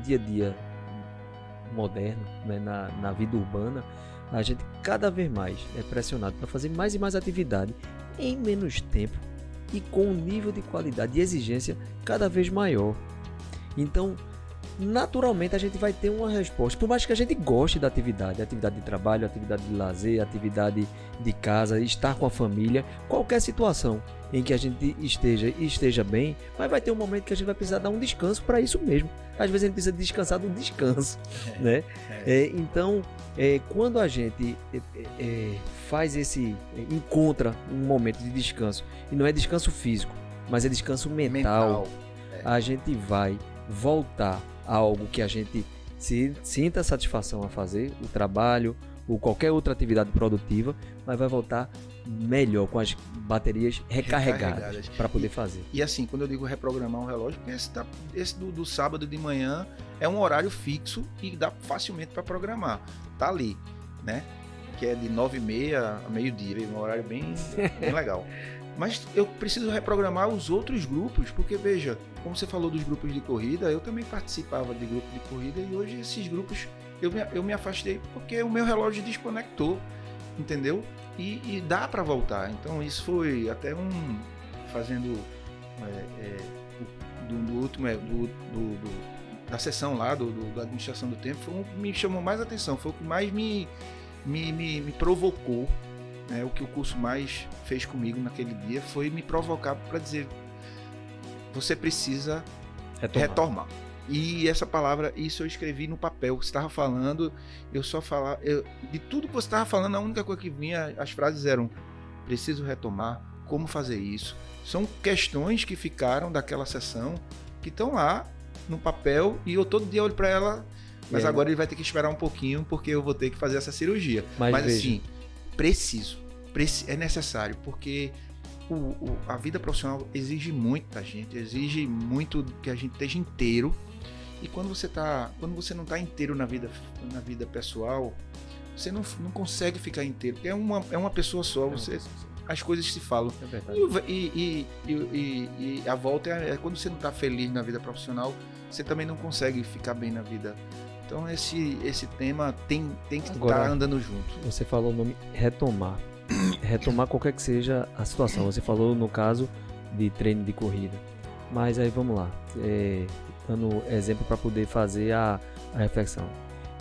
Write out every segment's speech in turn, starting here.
dia a dia moderno, né, na vida urbana, a gente cada vez mais é pressionado para fazer mais e mais atividade em menos tempo e com um nível de qualidade e exigência cada vez maior. Então, naturalmente a gente vai ter uma resposta, por mais que a gente goste da atividade de trabalho, atividade de lazer, atividade de casa, estar com a família, qualquer situação em que a gente esteja bem, mas vai ter um momento que a gente vai precisar dar um descanso para isso mesmo. Às vezes a gente precisa descansar do descanso, né? Então, quando a gente encontra um momento de descanso, e não é descanso físico, mas é descanso mental. A gente vai voltar a algo que a gente sinta satisfação a fazer, o trabalho ou qualquer outra atividade produtiva, mas vai voltar melhor, com as baterias recarregadas para poder fazer. E assim, quando eu digo reprogramar um relógio, esse do sábado de manhã é um horário fixo e dá facilmente para programar. Tá ali, né? Que é de 9h30 a meio-dia, um horário bem legal. Mas eu preciso reprogramar os outros grupos, porque veja, como você falou dos grupos de corrida, eu também participava de grupo de corrida e hoje esses grupos eu me afastei porque o meu relógio desconectou, entendeu? E dá para voltar. Então isso foi até fazendo da sessão lá da administração do tempo, foi o que me chamou mais atenção, foi o que mais me provocou. O que o curso mais fez comigo naquele dia foi me provocar para dizer: você precisa retomar. E essa palavra, isso eu escrevi no papel. Você estava falando, de tudo que você estava falando, a única coisa que vinha, as frases eram: preciso retomar, como fazer isso. São questões que ficaram daquela sessão, que estão lá no papel, e eu todo dia olho para ela, mas agora ele vai ter que esperar um pouquinho, porque eu vou ter que fazer essa cirurgia. Mas assim, é necessário, porque a vida profissional exige muito da gente, exige muito que a gente esteja inteiro, e quando você não está inteiro na vida pessoal, você não consegue ficar inteiro, porque é uma pessoa só, as coisas se falam. É verdade. E a volta é quando você não está feliz na vida profissional, você também não consegue ficar bem na vida. Então esse tema tem que estar andando junto. Você falou o nome retomar. Retomar qualquer que seja a situação. Você falou no caso de treino de corrida. Mas aí vamos lá. Dando exemplo para poder fazer a reflexão.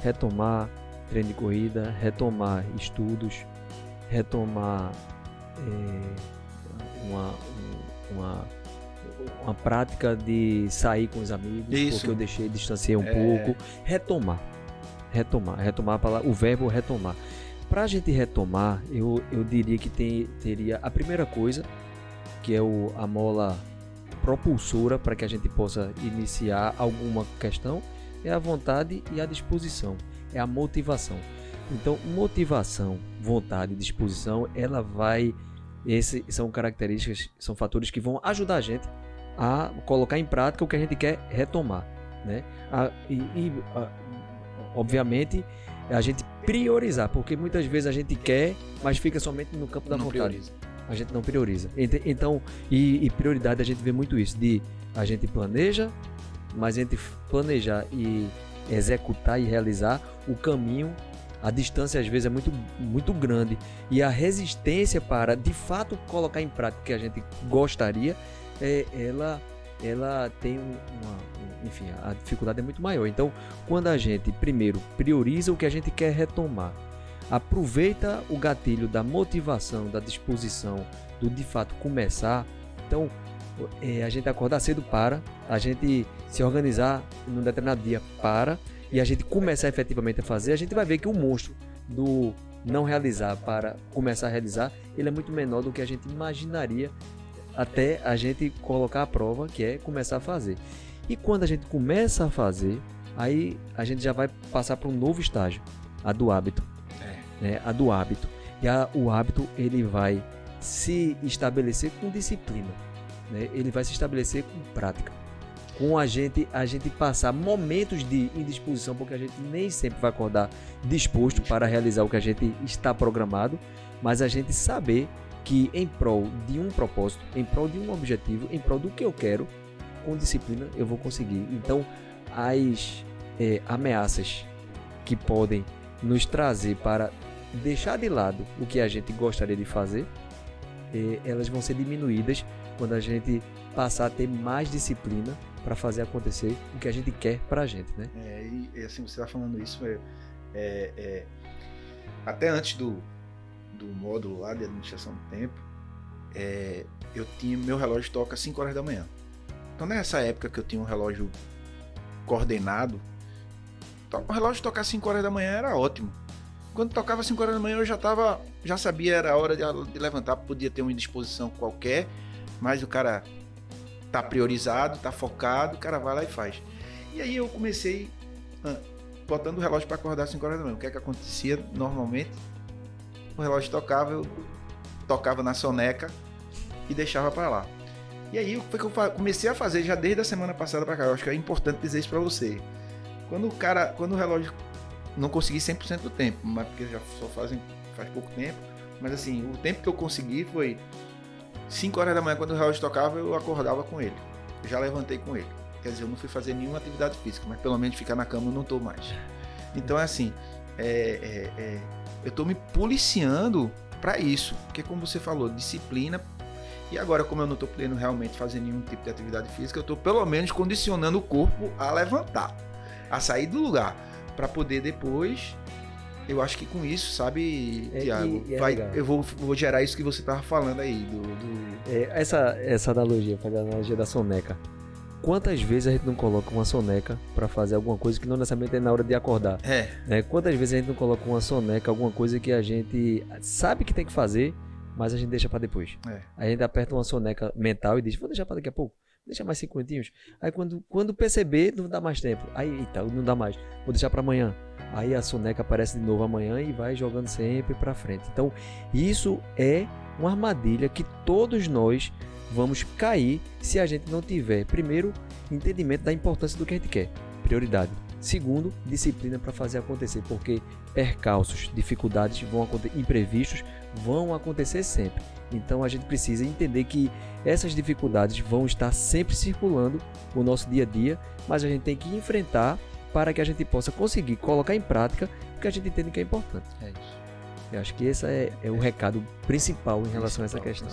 Retomar treino de corrida, retomar estudos, retomar uma prática de sair com os amigos, porque eu distanciei um pouco. Retomar a palavra, o verbo retomar. Para a gente retomar, eu diria que teria a primeira coisa, que é a mola propulsora para que a gente possa iniciar alguma questão, é a vontade e a disposição, é a motivação. Então, motivação, vontade e disposição, esses são características, são fatores que vão ajudar a gente a colocar em prática o que a gente quer retomar, né? Obviamente, a gente priorizar, porque muitas vezes a gente quer, mas fica somente no campo da vontade. Prioriza. A gente não prioriza. Então, prioridade, a gente vê muito isso, a gente planeja, mas a gente planejar e executar e realizar o caminho, a distância às vezes é muito, muito grande, e a resistência para de fato colocar em prática o que a gente gostaria, ela tem enfim, a dificuldade é muito maior. Então, quando a gente primeiro prioriza o que a gente quer retomar, aproveita o gatilho da motivação, da disposição, do de fato começar, então a gente acordar cedo a gente se organizar num determinado dia e a gente começar efetivamente a fazer, a gente vai ver que o monstro do não realizar para começar a realizar, ele é muito menor do que a gente imaginaria até a gente colocar a prova, que é começar a fazer. E quando a gente começa a fazer, aí a gente já vai passar para um novo estágio, a do hábito. A do hábito. E o hábito, ele vai se estabelecer com disciplina, né? Ele vai se estabelecer com prática. Com a gente passar momentos de indisposição, porque a gente nem sempre vai acordar disposto para realizar o que a gente está programado, mas a gente saber que em prol de um propósito, em prol de um objetivo, em prol do que eu quero, com disciplina eu vou conseguir. Então, ameaças que podem nos trazer para deixar de lado o que a gente gostaria de fazer, elas vão ser diminuídas quando a gente passar a ter mais disciplina para fazer acontecer o que a gente quer pra gente, né? E assim, você tá falando isso, até antes do módulo lá de administração do tempo, meu relógio toca às 5 horas da manhã. Então nessa época que eu tinha um relógio coordenado, o relógio tocar às 5 horas da manhã era ótimo. Quando tocava às 5 horas da manhã eu já sabia, era a hora de levantar, podia ter uma indisposição qualquer, mas o cara tá priorizado, tá focado, o cara vai lá e faz. E aí eu comecei botando o relógio para acordar às 5 horas da manhã. O que é que acontecia normalmente? O relógio tocava, eu tocava na soneca e deixava para lá. E aí foi que eu comecei a fazer já desde a semana passada para cá. Eu acho que é importante dizer isso para você. Quando o relógio não consegui 100% do tempo, mas porque já só faz pouco tempo, mas assim, o tempo que eu consegui foi 5 horas da manhã, quando o relógio tocava, eu acordava com ele. Eu já levantei com ele. Quer dizer, eu não fui fazer nenhuma atividade física, mas pelo menos ficar na cama eu não tô mais. Então é assim, eu tô me policiando para isso, porque como você falou, disciplina. E agora, como eu não tô podendo realmente fazer nenhum tipo de atividade física, eu tô pelo menos condicionando o corpo a levantar, a sair do lugar, para poder depois, eu acho que com isso, sabe, Thiago, eu vou gerar isso que você tava falando aí, essa analogia, fazer a analogia da soneca. Quantas vezes a gente não coloca uma soneca para fazer alguma coisa que não necessariamente é na hora de acordar? Quantas vezes a gente não coloca uma soneca, alguma coisa que a gente sabe que tem que fazer, mas a gente deixa para depois. A gente aperta uma soneca mental e diz, vou deixar para daqui a pouco. Deixa mais 5 minutinhos. Aí quando perceber, não dá mais tempo. Aí, eita, não dá mais. Vou deixar para amanhã. Aí a soneca aparece de novo amanhã e vai jogando sempre para frente. Então, isso é uma armadilha que todos nós vamos cair se a gente não tiver, primeiro, entendimento da importância do que a gente quer. Prioridade. Segundo, disciplina para fazer acontecer, porque percalços, dificuldades vão acontecer, imprevistos vão acontecer sempre. Então a gente precisa entender que essas dificuldades vão estar sempre circulando no nosso dia a dia, mas a gente tem que enfrentar para que a gente possa conseguir colocar em prática o que a gente entende que é importante. É isso. Eu acho que esse é o recado principal em relação a essa questão.